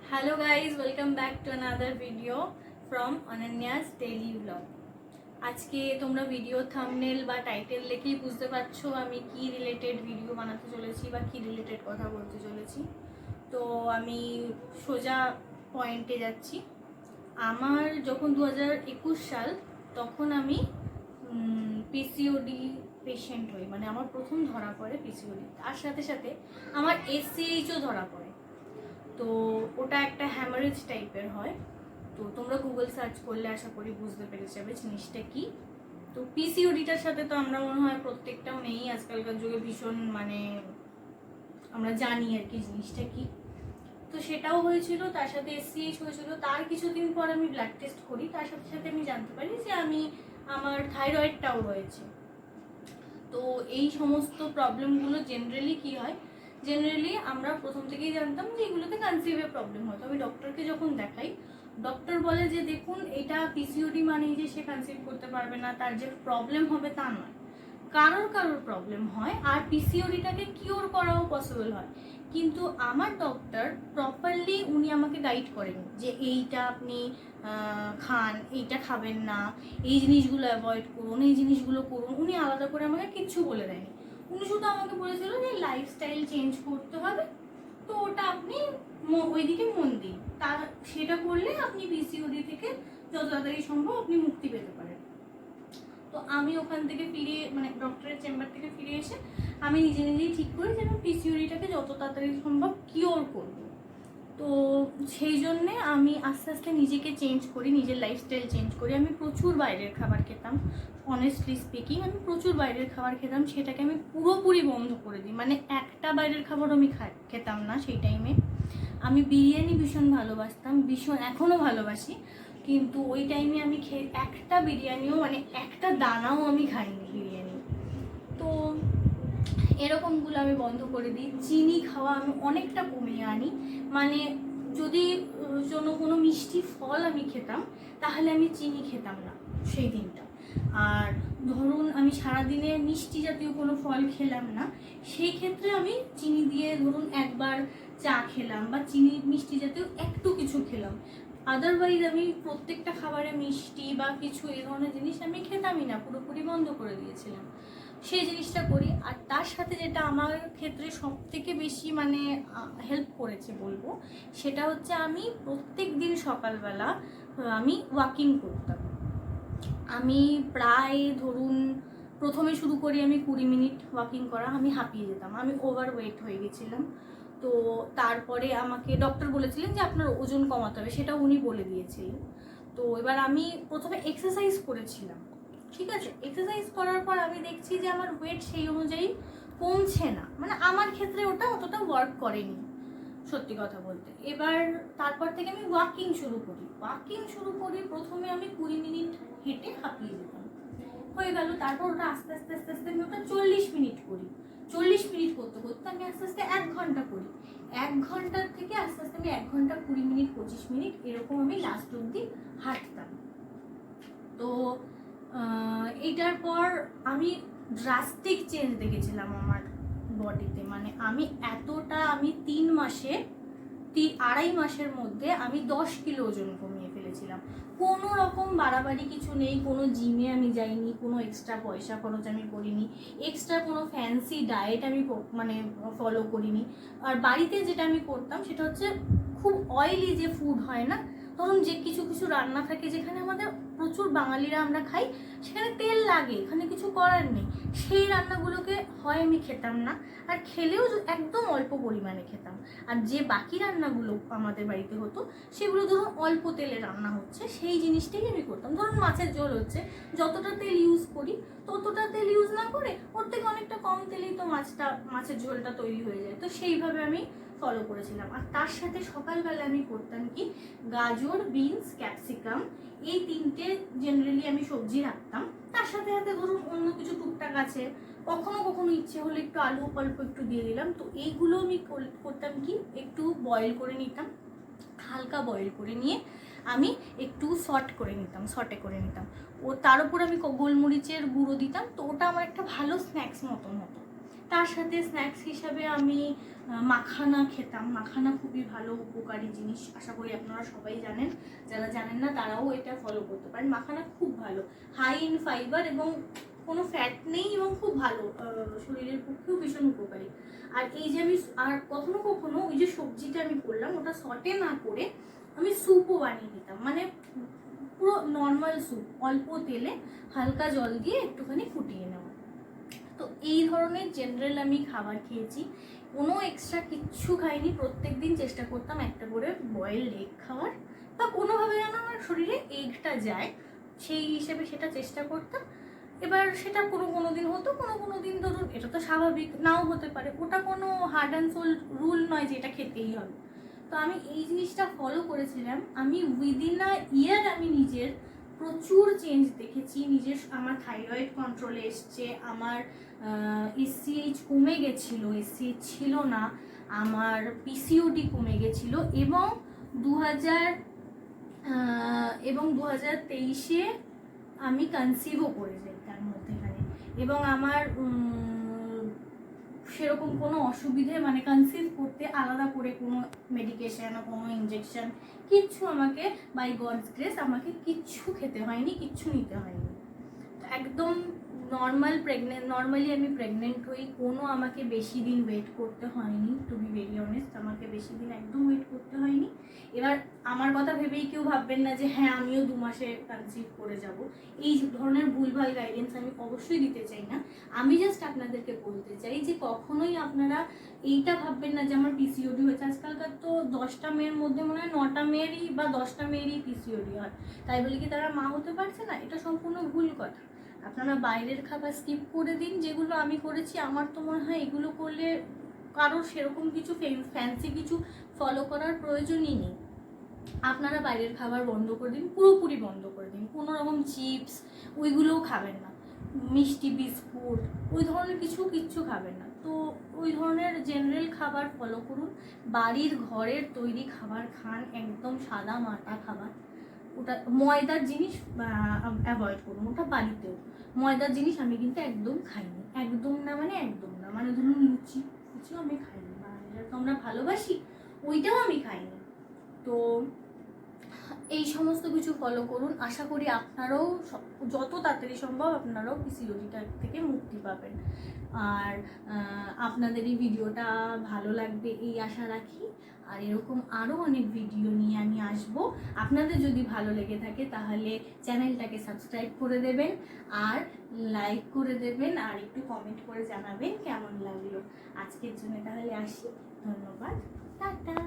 Hello guys, welcome back to another video from Ananya's daily vlog. আজকে তোমরা video thumbnail বা title দেখেই বুঝতে পারছো আমি কি রিলেটেড ভিডিও বানাতে চলেছি বা কি রিলেটেড কথা বলতে চলেছি। তো আমি সোজা পয়েন্টে যাচ্ছি। আমার যখন 2021 সাল তখন আমি পিসিওডি পেশেন্ট হই, মানে আমার প্রথম ধরা পড়ে পিসিওডি। তার সাথে সাথে আমার এসসিএইচও ধরা পড়ে। তো ওটা একটা হ্যামারেজ টাইপের হয়। তো তোমরা গুগল সার্চ করলে আশা করি বুঝতে পেরে যাবে জিনিসটা কি। তো পিসিওডিটার সাথে তো আমরা মনে হয় প্রত্যেকটাও নেই আজকালকার যুগে, ভীষণ মানে আমরা জানি আর কি জিনিসটা কি। তো সেটাও হয়েছিল, তার সাথে এসসিএইচ হয়েছিল। তার কিছুদিন পর আমি ব্লাড টেস্ট করি, তার সাথে সাথে আমি জানতে পারি যে আমার থাইরয়েডটাও রয়েছে। তো এই সমস্ত প্রবলেমগুলো জেনারেলি কি হয়, জেনারেলি আমরা প্রথম থেকেই জানতাম যে এগুলোতে কনসিভের প্রবলেম হয়। তবে ডক্টরকে যখন দেখাই, ডক্টর বলে যে দেখুন এটা পিসিওডি মানেই যে সে কনসিভ করতে পারবে না, তার যে প্রবলেম হবে তা নয়। কারোর প্রবলেম হয়, আর পিসিওডিটাকে কিওর করাও পসিবল হয়। কিন্তু আমার ডক্টর প্রপারলি উনি আমাকে গাইড করেন যে এইটা আপনি খান, এইটা খাবেন না, এই জিনিসগুলো অ্যাভয়েড করুন, এই জিনিসগুলো করুন। উনি আলাদা করে আমাকে কিচ্ছু বলে দেয়নি। উনি শুধু আমাকে বলেছিল যে লাইফস্টাইল চেঞ্জ করতে হবে, তো ওটা আপনি ওইদিকে মন দিন, সেটা করলে আপনি পিসিওডি থেকে যত তাড়াতাড়ি সম্ভব আপনি মুক্তি পেতে পারেন। তো আমি ওখান থেকে ফিরে, মানে ডক্টরের চেম্বার থেকে ফিরে এসে আমি নিজেই ঠিক করি যে আমি পিসিওডিটাকে যত তাড়াতাড়ি সম্ভব কিওর করব। তো সেই জন্যে আমি আস্তে আস্তে নিজেকে চেঞ্জ করি, নিজের লাইফস্টাইল চেঞ্জ করি। আমি প্রচুর বাইরের খাবার খেতাম, অনেস্টলি স্পিকিং আমি প্রচুর বাইরের খাবার খেতাম। সেটাকে আমি পুরোপুরি বন্ধ করে দিই, মানে একটা বাইরের খাবারও আমি খেতাম না সেই টাইমে। আমি বিরিয়ানি ভীষণ ভালোবাসতাম, ভীষণ এখনও ভালোবাসি, কিন্তু ওই টাইমে আমি একটা বিরিয়ানিও, মানে একটা দানাও আমি খাইনি বিরিয়ানি। তো এরকমগুলো আমি বন্ধ করে দিই। চিনি খাওয়া আমি অনেকটা কমিয়ে আনি, মানে যদি কোনো মিষ্টি ফল আমি খেতাম তাহলে আমি চিনি খেতাম না সেই দিনটা। আর ধরুন আমি সারাদিনে মিষ্টি জাতীয় কোনো ফল খেলাম না, সেই ক্ষেত্রে আমি চিনি দিয়ে ধরুন একবার চা খেলাম বা চিনি মিষ্টি জাতীয় একটু কিছু খেলাম। আদারওয়াইজ আমি প্রত্যেকটা খাবারে মিষ্টি বা কিছু এই ধরনের জিনিস আমি খেতামই না, পুরোপুরি বন্ধ করে দিয়েছিলাম। সেই জিনিসটা করি। আর তার সাথে যেটা আমার ক্ষেত্রে সব থেকে বেশি মানে হেল্প করেছে বলবো, সেটা হচ্ছে আমি প্রত্যেক দিন সকালবেলা আমি ওয়াকিং করতাম। আমি প্রায় ধরুন প্রথমে শুরু করি আমি 20 মিনিট ওয়াকিং করা, আমি হাঁপিয়ে যেতাম, আমি ওভার ওয়েট হয়ে গেছিলাম। তো তারপরে আমাকে ডক্টর বলেছিলেন যে আপনার ওজন কমাতে হবে, সেটা উনি বলে দিয়েছিলেন। তো এবার আমি প্রথমে এক্সারসাইজ করেছিলাম, ঠিক আছে। এক্সারসাইজ করার পর আমি দেখছি যে আমার ওয়েট সেই অনুযায়ী কমছে না, মানে আমার ক্ষেত্রে ওটা অতটা ওয়ার্ক করেনি সত্যি কথা বলতে। এবার তারপর থেকে আমি ওয়াকিং শুরু করি। প্রথমে আমি 20 মিনিট হেঁটে হাঁপিয়ে যেতাম, হয়ে গেল। তারপর ওটা আস্তে আস্তে আস্তে আস্তে আমি ওটা 40 মিনিট করি। 40 মিনিট করতে করতে আমি আস্তে আস্তে 1 ঘন্টা করি। 1 ঘন্টার থেকে আস্তে আস্তে আমি 1 ঘন্টা 20 মিনিট 25 মিনিট এরকম আমি লাস্ট অব্দি হাঁটতাম। তো এইটার পর আমি ড্রাস্টিক চেঞ্জ দেখেছিলাম আমার বডিতে, মানে আমি 2.5 মাসের মধ্যে আমি 10 কিলো ওজন কমিয়ে ফেলেছিলাম। কোনো রকম বাড়াবাড়ি কিছু নেই, কোনো জিমে আমি যাইনি, কোনো এক্সট্রা পয়সা খরচ আমি করিনি, এক্সট্রা কোনো ফ্যান্সি ডায়েট আমি মানে ফলো করিনি। আর বাড়িতে যেটা আমি করতাম সেটা হচ্ছে খুব অয়েলি যে ফুড হয় না, ধরুন যে কিছু কিছু রান্না থাকে যেখানে আমাদের প্রচুর বাঙালিরা আমরা খাই, সেখানে তেল লাগে, এখানে কিছু করার নেই, সেই রান্নাগুলোকে হয় আমি খেতাম না, আর খেলেও একদম অল্প পরিমাণে খেতাম। আর যে বাকি রান্নাগুলো আমাদের বাড়িতে হতো সেগুলো ধরুন অল্প তেলে রান্না হচ্ছে, সেই জিনিসটাই আমি করতাম। ধরুন মাছের ঝোল হচ্ছে, যতটা তেল ইউজ করি ততটা তেল ইউজ না করে ওর থেকে অনেকটা কম তেলেই তো মাছের ঝোলটা তৈরি হয়ে যায়। তো সেইভাবে আমি ফলো করেছিলাম। আর তার সাথে সকালবেলা আমি করতাম কি, গাজর, বিনস, ক্যাপসিকাম এই 3টে জেনারেলি আমি সবজি রাখতাম। তার সাথে সাথে ধরুন অন্য কিছু টুকটাক আছে, কখনো কখনো ইচ্ছে হলে একটু আলু অল্প একটু দিয়ে দিলাম। তো এইগুলো আমি করতাম কি, একটু বয়েল করে নিতাম, হালকা বয়েল করে নিয়ে আমি একটু সটে করে নিতাম। ও তার উপর আমি গোলমরিচের গুঁড়ো দিতাম। তো ওটা আমার একটা ভালো স্ন্যাক্স মতন হতো। তার সাথে স্ন্যাক্স হিসাবে আমি মাখানা খেতাম। মাখানা খুবই ভালো উপকারী জিনিস, আশা করি আপনারা সবাই জানেন। যারা জানেন না তারাও এটা ফলো করতে পারেন। মাখানা খুব ভালো, হাই ইন ফাইবার এবং কোনো ফ্যাট নেই এবং খুব ভালো, শরীরের পক্ষেও ভীষণ উপকারী। আর এই যে আমি আর কখনো কখনো ওই যে সবজিটা আমি করলাম ওটা সটে না করে আমি স্যুপও বানিয়ে নিতাম, মানে পুরো নর্মাল স্যুপ, অল্প তেলে হালকা জল দিয়ে একটুখানি ফুটিয়ে নেওয়া। তো এই ধরনের জেনারেল আমি খাবার খেয়েছি, কোনো এক্সট্রা কিচ্ছু খাইনি। প্রত্যেক দিন চেষ্টা করতাম একটা করে বয়েলড এগ খাওয়ার, বা কোনোভাবে যেন আমার শরীরে এগটা যায় সেই হিসেবে সেটা চেষ্টা করতাম। এবার সেটা কোনো দিন হতো, কোনো দিন ধরুন এটা তো স্বাভাবিক নাও হতে পারে, ওটা কোনো হার্ড অ্যান্ড সোল রুল নয় যে এটা খেতেই হবে। তো আমি এই জিনিসটা ফলো করেছিলাম। আমি উইদিন আ ইয়ার আমি নিজের প্রচুর চেঞ্জ দেখেছি। আমার থাইরয়েড কন্ট্রোলে এসছে, আমার এসসিএইচ কমে গেছিলো, এসসিএইচ ছিল না, আমার পিসিওডি কমে গেছিলো, এবং 2023-এ আমি কনসিভও করে যাই তার মধ্যেখানে। এবং আমার সেরকম কোনো অসুবিধে, মানে কনসিভ করতে আলাদা করে কোনো মেডিকেশন বা কোনো ইঞ্জেকশন কিচ্ছু আমাকে, বাই গডস গ্রেস আমাকে কিচ্ছু খেতে হয়নি, কিচ্ছু নিতে হয়নি। একদম নর্মালি আমি প্রেগনেন্ট হই, কোনো আমাকে বেশি দিন ওয়েট করতে হয়নি। টু বি ভেরি অনেস্ট, আমাকে বেশি দিন একদম ওয়েট করতে হয়নি। এবার আমার কথা ভেবেই কেউ ভাববেন না যে হ্যাঁ আমিও 2 মাসে কনসিভ করে যাব। এই ধরনের ভুলভাল গাইডেন্স আমি অবশ্যই দিতে চাই না। আমি জাস্ট আপনাদেরকে বলতে চাই যে কখনোই আপনারা এইটা ভাববেন না যে আমার পিসিওডি হয়েছে। আজকালকার তো 10টা মেয়ের মধ্যে মনে হয় 9টা মেয়েরই বা 10টা মেয়েরই পিসিওডি হয়, তাই বলে কি তারা মা হতে পারছে না? এটা সম্পূর্ণ ভুল কথা। আপনারা বাইরের খাবার স্কিপ করে দিন, যেগুলো আমি করেছি। আমার তো মনে হয় এগুলো করলে কারোর সেরকম কিছু ফ্যান্সি কিছু ফলো করার প্রয়োজনই নেই। আপনারা বাইরের খাবার বন্ধ করে দিন, পুরোপুরি বন্ধ করে দিন। কোনো রকম চিপস ওইগুলোও খাবেন না, মিষ্টি বিস্কুট ওই ধরনের কিচ্ছু খাবেন না। তো ওই ধরনের জেনারেল খাবার ফলো করুন, বাড়ির ঘরের তৈরি খাবার খান, একদম সাদা মাটা খাবার। ওটা ময়দার জিনিস অ্যাভয়েড করুন, ওটা বাড়িতেও। ময়দার জিনিস আমি কিন্তু একদম খাইনি, একদম না, মানে ধরুন লুচিও আমি খাইনি, যেটা তো আমরা ভালোবাসি ওইটাও আমি খাইনি। তো এই সমস্ত কিছু ফলো করুন, আশা করি আপনারাও যত তাড়াতাড়ি সম্ভব আপনারাও পিসিওডিটা থেকে মুক্তি পাবেন। আর আপনাদের এই ভিডিওটা ভালো লাগবে এই আশা রাখি। আর এরকম আরও অনেক ভিডিও নিয়ে আমি আসব। আপনাদের যদি ভালো লেগে থাকে তাহলে চ্যানেলটাকে সাবস্ক্রাইব করে দেবেন, আর লাইক করে দেবেন, আর একটু কমেন্ট করে জানাবেন কেমন লাগলো। আজকের জন্য তাহলে আসি, ধন্যবাদ, টাটা।